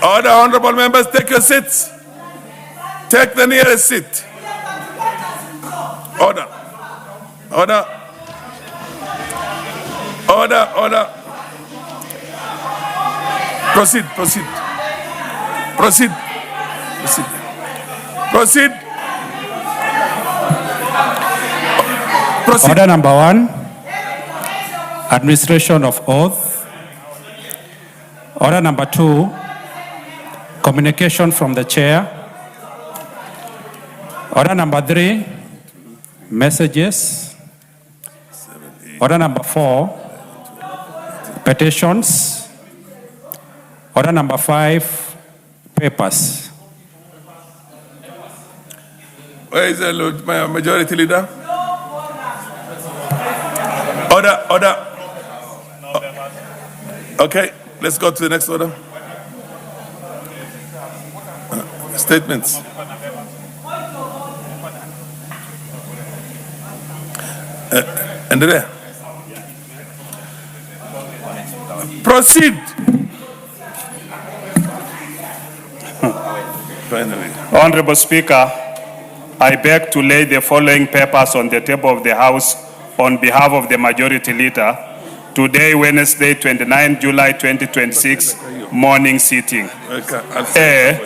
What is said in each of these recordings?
Order, honorable members, take your seats. Take the nearest seat. Order. Order. Order, order. Proceed, proceed. Proceed. Proceed. Proceed. Proceed. Order number 1, administration of oath. Order number 2, communication from the chair. Order number 3, messages. Order number 4, petitions. Order number 5, papers. Where is the majority leader? Order, order. Okay, let's go to the next order. Statements. Andrea. Proceed. Finally. Honorable Speaker, I beg to lay the following papers on the table of the House on behalf of the Majority Leader. Today, Wednesday, 29 July 2026, morning sitting. A,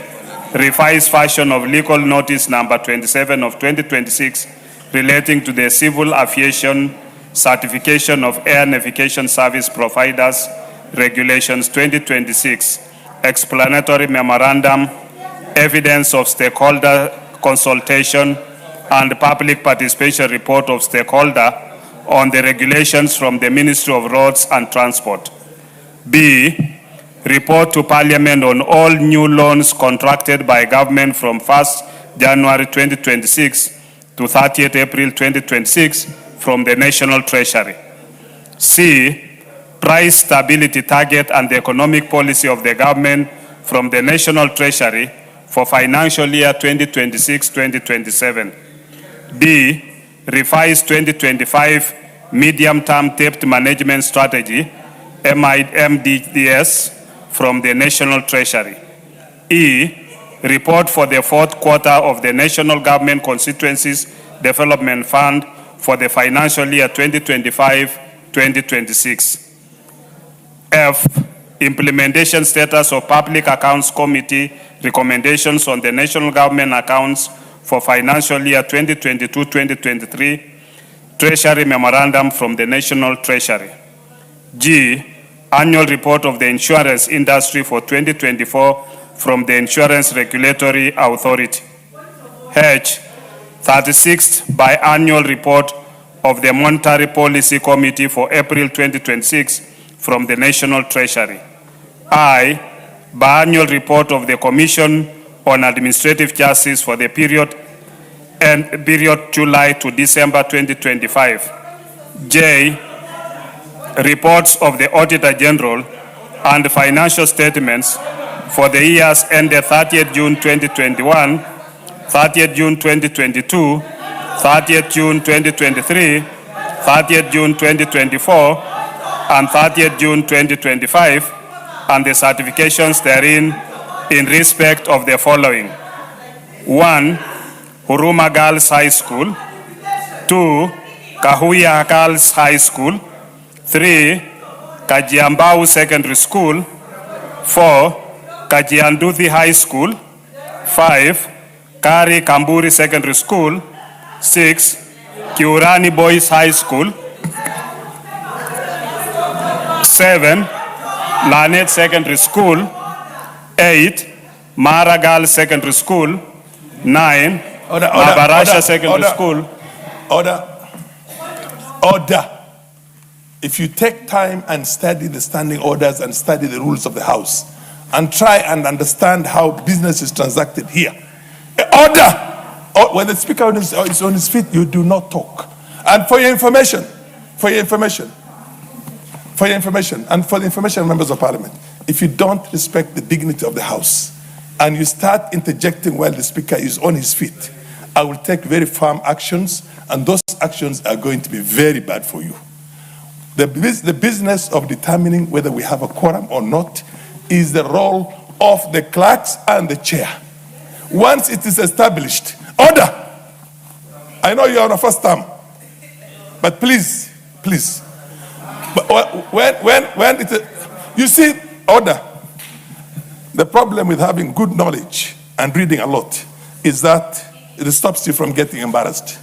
revised version of legal notice number 27 of 2026 relating to the civil aviation certification of air navigation service providers regulations 2026, explanatory memorandum, evidence of stakeholder consultation, and public participation report of stakeholder on the regulations from the Ministry of Roads and Transport. B, report to Parliament on all new loans contracted by government from 1st January 2026 to 30th April 2026 from the National Treasury. C, price stability target and the economic policy of the government from the National Treasury for financial year 2026-2027. D, revised 2025 medium-term debt management strategy, MDDS, from the National Treasury. E, report for the fourth quarter of the National Government Constituencies Development Fund for the financial year 2025-2026. F, implementation status of Public Accounts Committee recommendations on the national government accounts for financial year 2022-2023, Treasury Memorandum from the National Treasury. G, annual report of the insurance industry for 2024 from the Insurance Regulatory Authority. H, 36th biannual report of the Monetary Policy Committee for April 2026 from the National Treasury. I, biannual report of the Commission on Administrative Justice for the period July to December 2025. J, reports of the Auditor General and financial statements for the years ended 30th June 2021, 30th June 2022, 30th June 2023, 30th June 2024, and 30th June 2025, and the certifications therein in respect of the following. 1, Huruma Girls High School. 2, Kahuya Girls High School. 3, Kajiambau Secondary School. 4, Kajianduthi High School. 5, Kari Kamburi Secondary School. 6, Kiurani Boys High School. 7, Lanet Secondary School. 8, Mara Girls Secondary School. 9, Mabarasha Secondary School. Order. Order. If you take time and study the standing orders and study the rules of the House and try and understand how business is transacted here. Order! When the Speaker is on his feet, you do not talk. And for your information, and for the information, members of Parliament, if you don't respect the dignity of the House and you start interjecting while the Speaker is on his feet, I will take very firm actions, and those actions are going to be very bad for you. The business of determining whether we have a quorum or not is the role of the clerks and the chair. Once it is established, order. I know you're on a first term, but please. But when it is, you see, order. The problem with having good knowledge and reading a lot is that it stops you from getting embarrassed.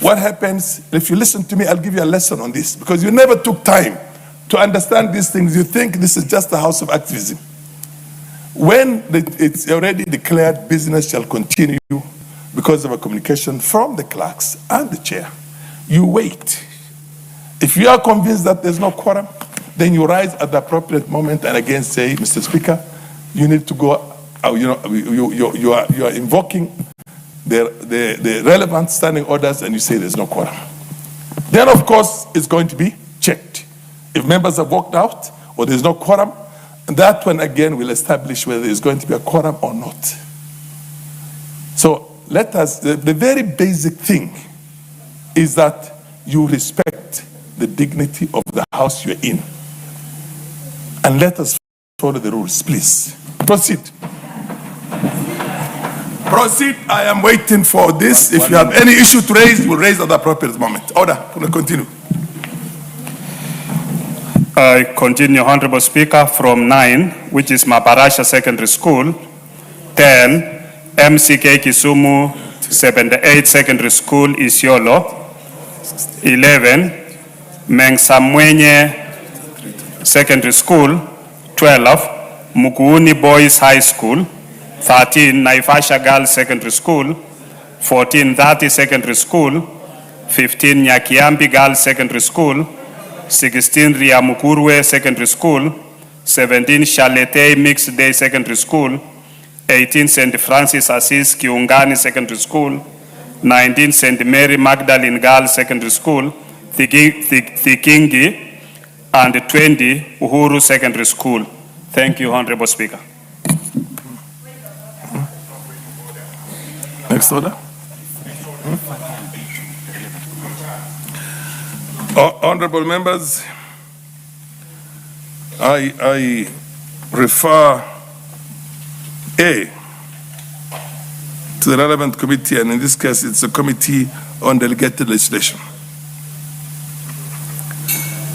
What happens, if you listen to me, I'll give you a lesson on this, because you never took time to understand these things. You think this is just a house of activism. When it's already declared business shall continue because of a communication from the clerks and the chair, you wait. If you are convinced that there's no quorum, then you rise at the appropriate moment and again say, Mr. Speaker, you need to go, you are invoking the relevant standing orders and you say there's no quorum. Then, of course, it's going to be checked. If members have walked out or there's no quorum, that one again will establish whether there's going to be a quorum or not. So let us, the very basic thing is that you respect the dignity of the house you're in. And let us follow the rules, please. Proceed. Proceed. I am waiting for this. If you have any issue to raise, you will raise at the appropriate moment. Order. Continue. I continue, Honorable Speaker, from 9, which is Mabarasha Secondary School. 10, MCK Kisumu 78 Secondary School, Isiolo. 11, Mengsamwenye Secondary School. 12, Mukuuni Boys High School. 13, Naivasha Girls Secondary School. 14, 30 Secondary School. 15, Nyakiambi Girls Secondary School. 16, Riamukurwe Secondary School. 17, Chaletei Mixed Day Secondary School. 18, St. Francis Assis Kiungani Secondary School. 19, St. Mary Magdalene Girls Secondary School, Thikingi, and 20, Uhuru Secondary School. Thank you, Honorable Speaker. Next order. Honorable members, I refer A to the relevant committee, and in this case it's a committee on delegated legislation.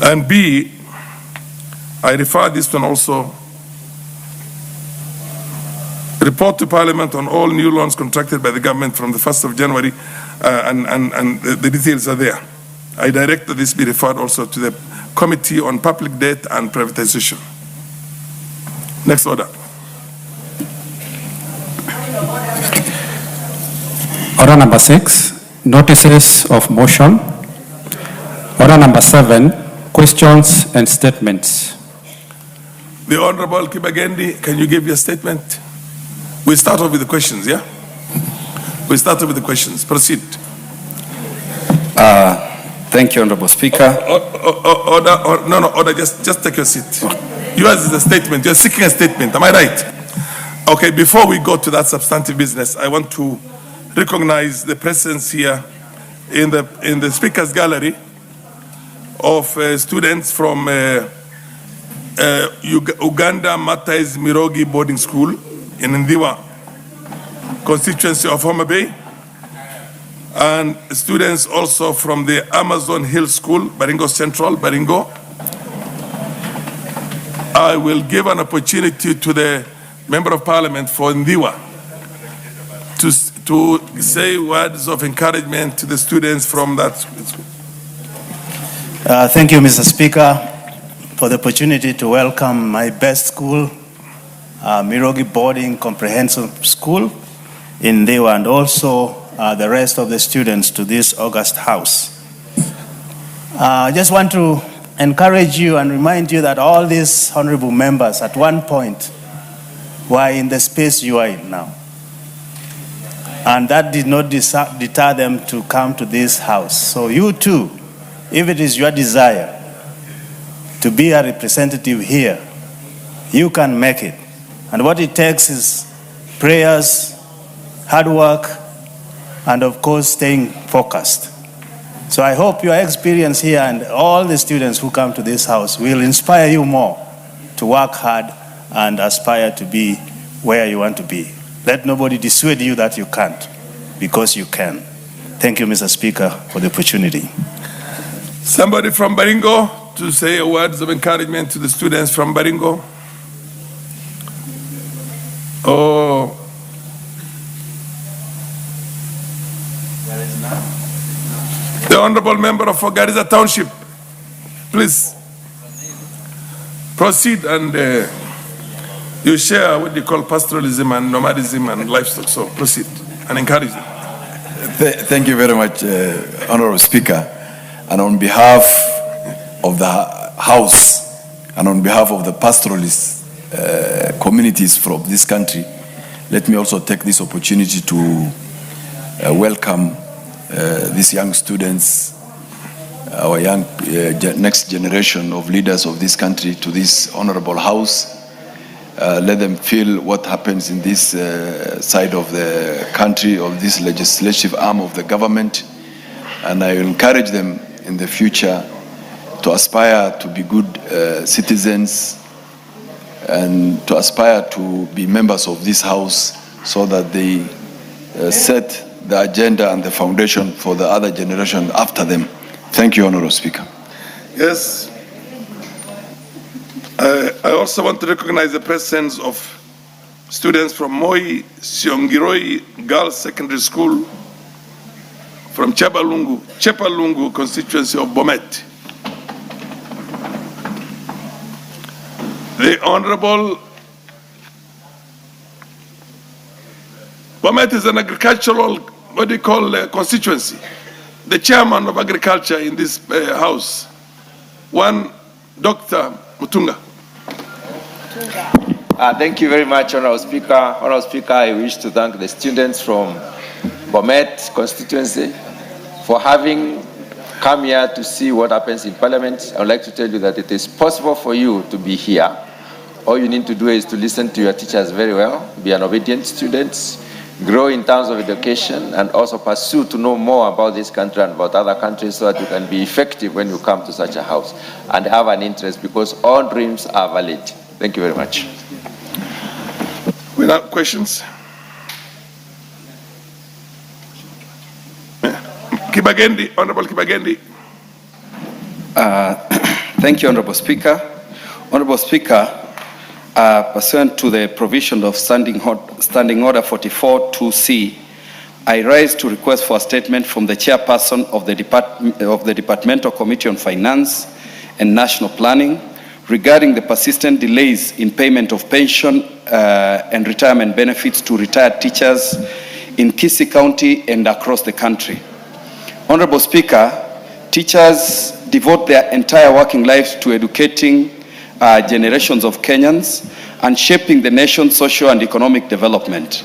And B, I refer this one also, report to Parliament on all new loans contracted by the government from the 1st of January, and the details are there. I direct that this be referred also to the Committee on Public Debt and Privatization. Next order. Order number 6, notices of motion. Order number 7, questions and statements. The Honorable Kibagendi, can you give your statement? We start off with the questions, yeah? We start off with the questions. Proceed. Thank you, Honorable Speaker. Order, just take your seat. Yours is a statement. You're seeking a statement. Am I right? Okay, before we go to that substantive business, I want to recognize the presence here in the speakers gallery of students from Uganda Matais Mirogi Boarding School in Ndiwa constituency of Homa Bay, and students also from the Amazon Hill School, Baringo Central, Baringo. I will give an opportunity to the Member of Parliament for Ndiwa to say words of encouragement to the students from that school. Thank you, Mr. Speaker, for the opportunity to welcome my best school, Mirogi Boarding Comprehensive School in Ndiwa, and also the rest of the students to this august house. I just want to encourage you and remind you that all these honorable members at one point were in the space you are in now. And that did not deter them to come to this house. So you too, if it is your desire to be a representative here, you can make it. And what it takes is prayers, hard work, and of course staying focused. So I hope your experience here and all the students who come to this house will inspire you more to work hard and aspire to be where you want to be. Let nobody dissuade you that you can't, because you can. Thank you, Mr. Speaker, for the opportunity. Somebody from Baringo to say words of encouragement to the students from Baringo. Oh. The Honorable Member of Garissa Township, please proceed and you share what they call pastoralism and nomadism and livestock. So proceed and encourage them. Thank you very much, Honorable Speaker. And on behalf of the House and on behalf of the pastoralist communities from this country, let me also take this opportunity to welcome these young students, our young next generation of leaders of this country to this honorable House. Let them feel what happens in this side of the country, of this legislative arm of the government. And I will encourage them in the future to aspire to be good citizens and to aspire to be members of this House so that they set the agenda and the foundation for the other generation after them. Thank you, Honorable Speaker. Yes. I also want to recognize the presence of students from Moi Siongiroi Girls Secondary School from Chepalungu constituency of Bomet. The Honorable Bomet is an agricultural, constituency. The chairman of agriculture in this House, one Dr. Mutunga. Thank you very much, Honorable Speaker. Honorable Speaker, I wish to thank the students from Bomet constituency for having come here to see what happens in Parliament. I would like to tell you that it is possible for you to be here. All you need to do is to listen to your teachers very well, be an obedient student, grow in terms of education, and also pursue to know more about this country and about other countries so that you can be effective when you come to such a house and have an interest, because all dreams are valid. Thank you very much. Without questions? Kibagendi, Honorable Kibagendi. Thank you, Honorable Speaker. Honorable Speaker, pursuant to the provision of Standing Order 44-2C, I rise to request for a statement from the chairperson of the Departmental Committee on Finance and National Planning regarding the persistent delays in payment of pension and retirement benefits to retired teachers in Kisii County and across the country. Honorable Speaker, teachers devote their entire working lives to educating generations of Kenyans and shaping the nation's social and economic development.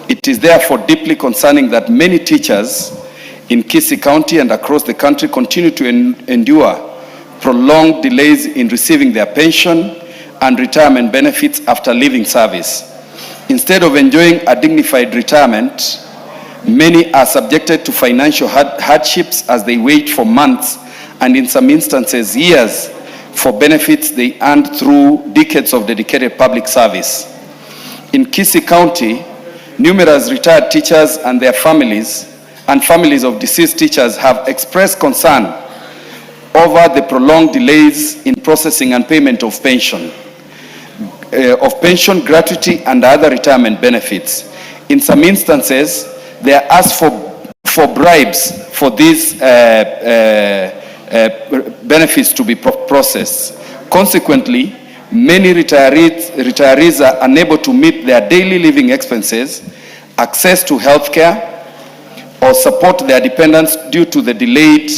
It is therefore deeply concerning that many teachers in Kisii County and across the country continue to endure prolonged delays in receiving their pension and retirement benefits after leaving service. Instead of enjoying a dignified retirement, many are subjected to financial hardships as they wait for months and in some instances years for benefits they earned through decades of dedicated public service. In Kisii County, numerous retired teachers and their families and families of deceased teachers have expressed concern over the prolonged delays in processing and payment of pension, gratuity, and other retirement benefits. In some instances, they are asked for bribes for these benefits to be processed. Consequently, many retirees are unable to meet their daily living expenses, access to health care, or support their dependents due to the delayed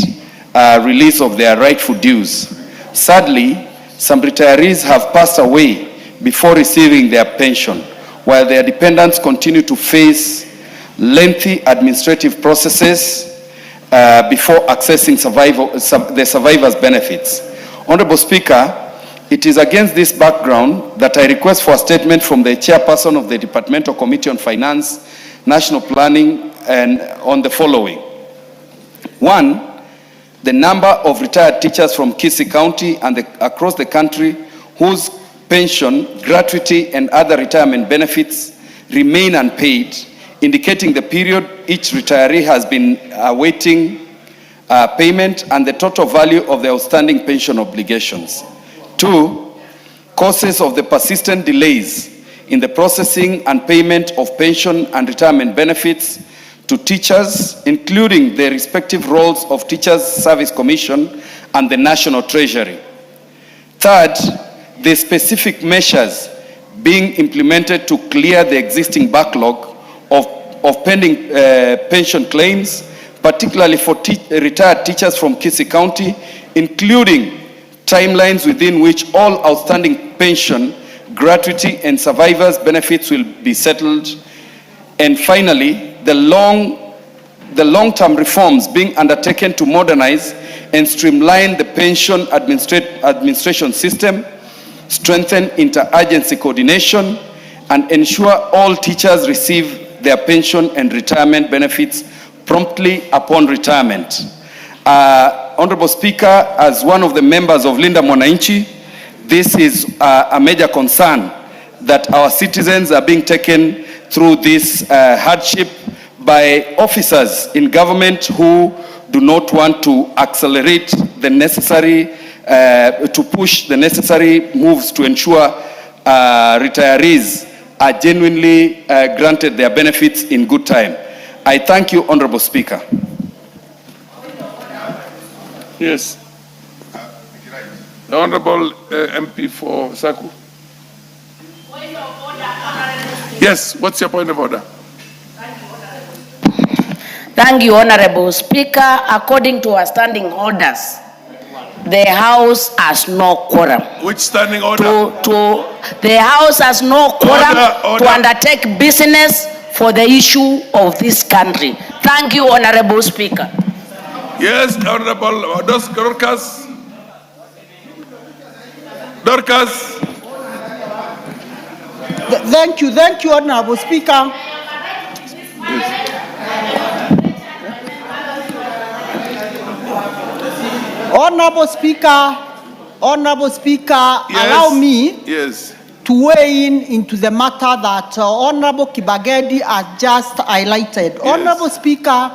release of their rightful dues. Sadly, some retirees have passed away before receiving their pension, while their dependents continue to face lengthy administrative processes before accessing the survivor's benefits. Honorable Speaker, it is against this background that I request for a statement from the chairperson of the Departmental Committee on Finance, National Planning, and on the following. One, the number of retired teachers from Kisii County and across the country whose pension, gratuity, and other retirement benefits remain unpaid, indicating the period each retiree has been awaiting payment and the total value of the outstanding pension obligations. 2, causes of the persistent delays in the processing and payment of pension and retirement benefits to teachers, including the respective roles of Teachers Service Commission and the National Treasury. 3rd, the specific measures being implemented to clear the existing backlog of pending pension claims, particularly for retired teachers from Kisii County, including timelines within which all outstanding pension, gratuity, and survivors' benefits will be settled. And finally, the long-term reforms being undertaken to modernize and streamline the pension administration system, strengthen interagency coordination, and ensure all teachers receive their pension and retirement benefits promptly upon retirement. Honorable Speaker, as one of the members of Linda Mwananchi, this is a major concern that our citizens are being taken through this hardship by officers in government who do not want to accelerate the necessary, to push the necessary moves to ensure retirees are genuinely granted their benefits in good time. I thank you, Honorable Speaker. Yes. The Honorable MP for Saku. Yes, what's your point of order? Thank you, Honorable Speaker. According to our standing orders, the House has no quorum. Which standing order? The House has no quorum Order. to undertake business for the issue of this country. Thank you, Honorable Speaker. Yes, Honorable Dorcas. Dorcas. Thank you, Honorable Speaker. Honorable Speaker, Yes. allow me Yes. to weigh in into the matter that Honorable Kibagedi has just highlighted. Yes. Honorable Speaker,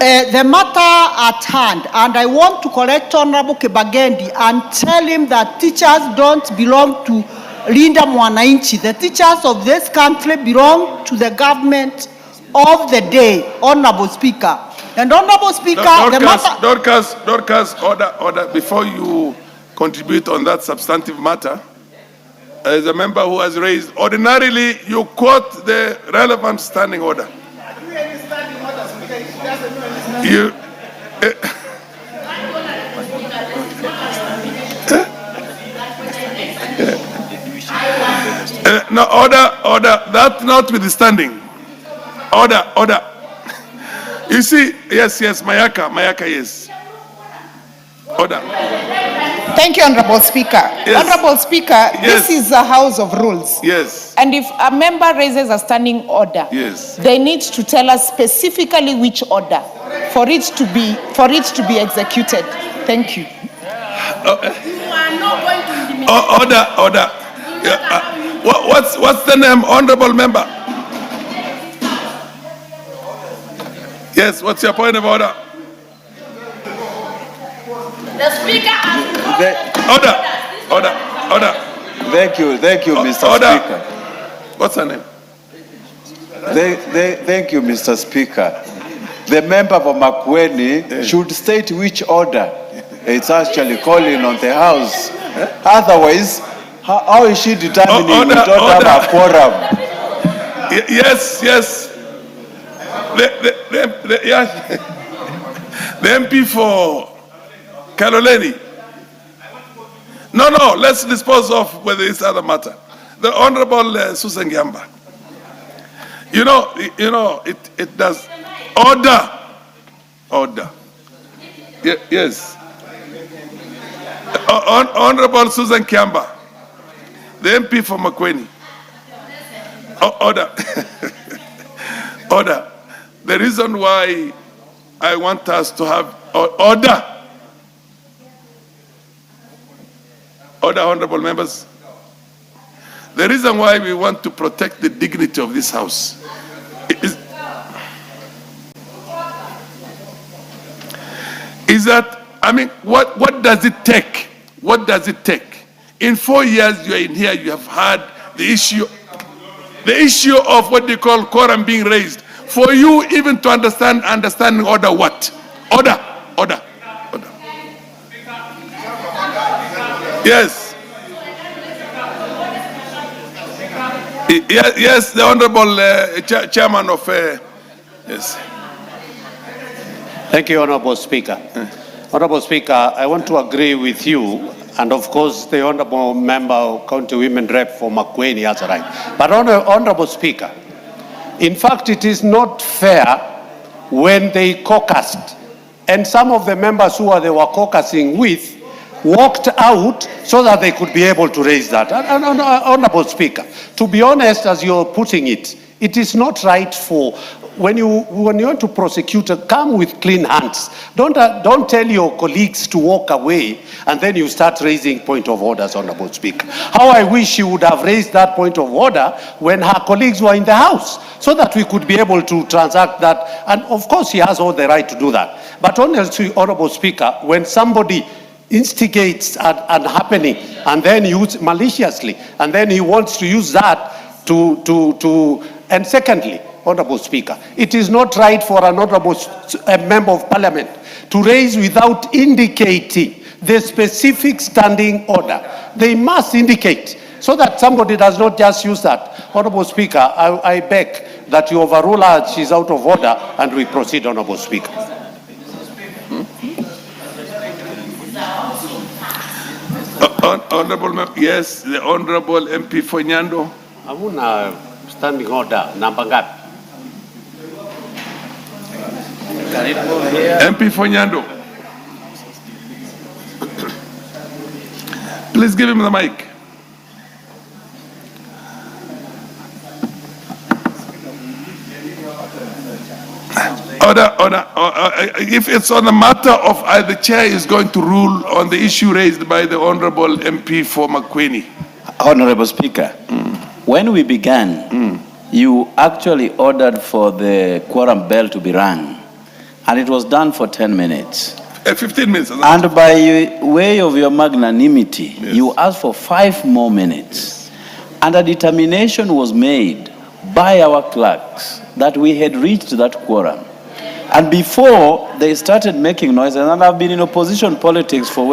the matter at hand, and I want to correct Honorable Kibagedi and tell him that teachers don't belong to Linda Mwananchi. The teachers of this country belong to the government of the day, Honorable Speaker. And Honorable Speaker, the matter... Dorcas, order. Before you contribute on that substantive matter, as a member who has raised, ordinarily you quote the relevant standing order. You... no, order. That notwithstanding. Order. You see, yes, Mayaka, yes. Order. Thank you, Honorable Speaker. Yes. Honorable Speaker, Yes. this is a house of rules. Yes. And if a member raises a standing order, Yes. they need to tell us specifically which order for it to be executed. Thank you. Order. What's the name, honorable member? Yes, what's your point of order? The Speaker has Order. Thank you, Mr. Order. Speaker. What's her name? Thank you, Mr. Speaker. The member for Makueni should state which order it's actually calling on the House. Otherwise, how is she determining we don't have a quorum? Yes. The MP for Kaloleni. No, let's dispose of with this other matter. The Honorable Susan Giamba. You know, it does. Order. Yes. Honorable Susan Kiamba, the MP for Makueni. Order. The reason why I want us to have order, honorable members, the reason why we want to protect the dignity of this house is that, I mean, what does it take? What does it take? In 4 years you are in here, you have had the issue of what they call quorum being raised. For you even to understanding order what? Order. Yes. Yes, the Honorable Chairman of, yes. Thank you, Honorable Speaker. Honorable Speaker, I want to agree with you, and of course the Honorable Member, County Women Rep for Makueni has a right. But Honorable Speaker, in fact, it is not fair when they caucused, and some of the members who they were caucusing with walked out so that they could be able to raise that. Honorable Speaker, to be honest, as you're putting it, it is not right for, when you want to prosecute, come with clean hands. Don't tell your colleagues to walk away and then you start raising point of orders, Honorable Speaker. How I wish you would have raised that point of order when her colleagues were in the House, so that we could be able to transact that. And of course, he has all the right to do that. But honestly, Honorable Speaker, when somebody instigates and happening and then use maliciously, and then he wants to use that and secondly, Honorable Speaker, it is not right for an honorable member of parliament to raise without indicating the specific standing order. They must indicate so that somebody does not just use that. Honorable Speaker, I beg that you overrule her. She's out of order and we proceed, Honorable Speaker. Honorable, yes, the Honorable MP Fonyando. Hamuna standing order namba ngapi? MP Fonyando. Please give him the mic. If it's on the matter of the chair is going to rule on the issue raised by the Honorable MP for Makueni. Honorable Speaker, when we began, you actually ordered for the quorum bell to be rung, and it was done for 10 minutes. 15 minutes. And by way of your magnanimity, yes, you asked for 5 more minutes. And a determination was made by our clerks that we had reached that quorum. And before they started making noise, and I've been in opposition politics for